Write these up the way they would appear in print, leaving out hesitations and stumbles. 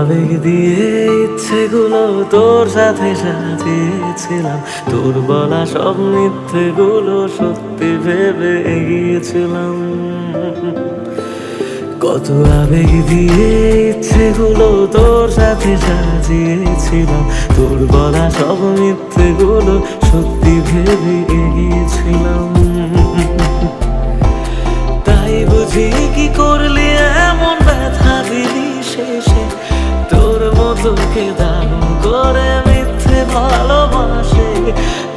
আবেগ দিয়ে ইচ্ছেগুলো তোর সাথে সাজিয়েছিলাম, তোর বলা সব মিথ্যেগুলো সত্যি ভেবে এগিয়েছিলাম। কত আবেগ দিয়ে ইচ্ছেগুলো তোর সাথে সাজিয়েছিলাম, তোর বলা সব মিথ্যেগুলো সত্যি ভেবে এগিয়েছিলাম। তাই বুঝি কি করলি এমন ব্যথা দিলি শেষে, তোর মতো কে দারুণ করে মিথ্যে ভালোবাসে।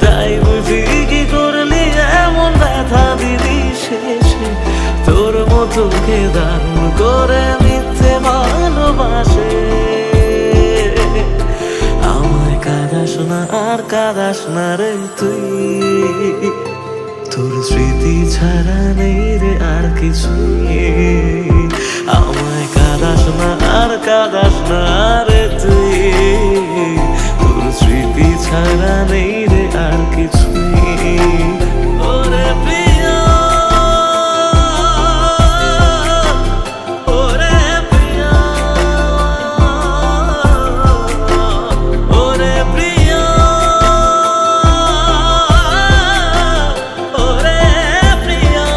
তাই বুঝি কি করলি এমন ব্যথা দিলি শেষে, তোর মতো কে দারুণ করে মিথ্যে ভালোবাসে। আমায় কাঁদাস না আর কাঁদাস না রে তুই, তোর স্মৃতি ছাড়া নেই রে আর কিছুই। আমায় কাঁদাস না আর কাঁদাস না রে তুই, তোর স্মৃতি ছাড়া নেই রে আর কিছুই। ওরে প্রিয়া, ওরে প্রিয়া, ওরে প্রিয়া, ওরে প্রিয়া।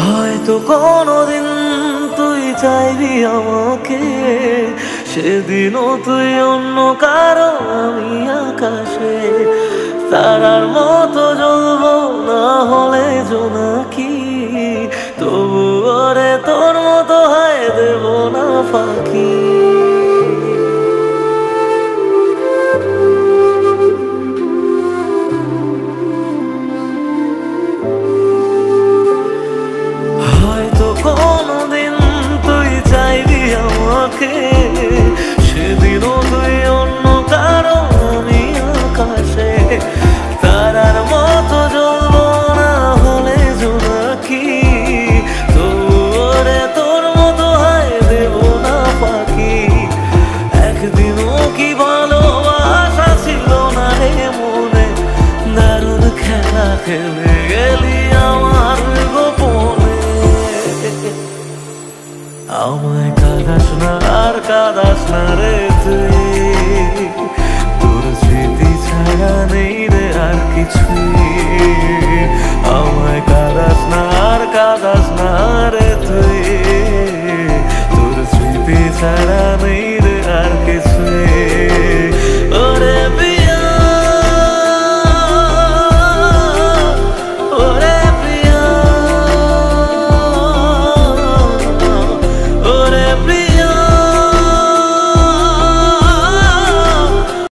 হয়তো কোনদিন তুই চাইবি আমাকে, সেদিনও তুই অন্য কারো আমি আকাশে। তারার মতো জ্বলবো না হলে জোনাকি, তবু ওরে তোর মতো হয় দেব না ফাঁকি। হয়তো কোনদিন তুই চাইবি আমাকে, সেদিনও তুই অন্য কারো আমি আকাশে। তারার মতো জ্বলবো না হলে জোনাকি, তবু ওরে তোর মতো হয় দেব না ফাঁকি। একদিনও কি ভালোবাসা ছিল না রে মনে, দারুণ খেলা খেলে গেলি আমার গোপনে। আমায় কাঁদাস না আর কাঁদাস না রে তুই, তোর স্মৃতি ছাড়া নেই রে আর কিছুই। আমায় কাঁদাস না আর কাঁদাস না রে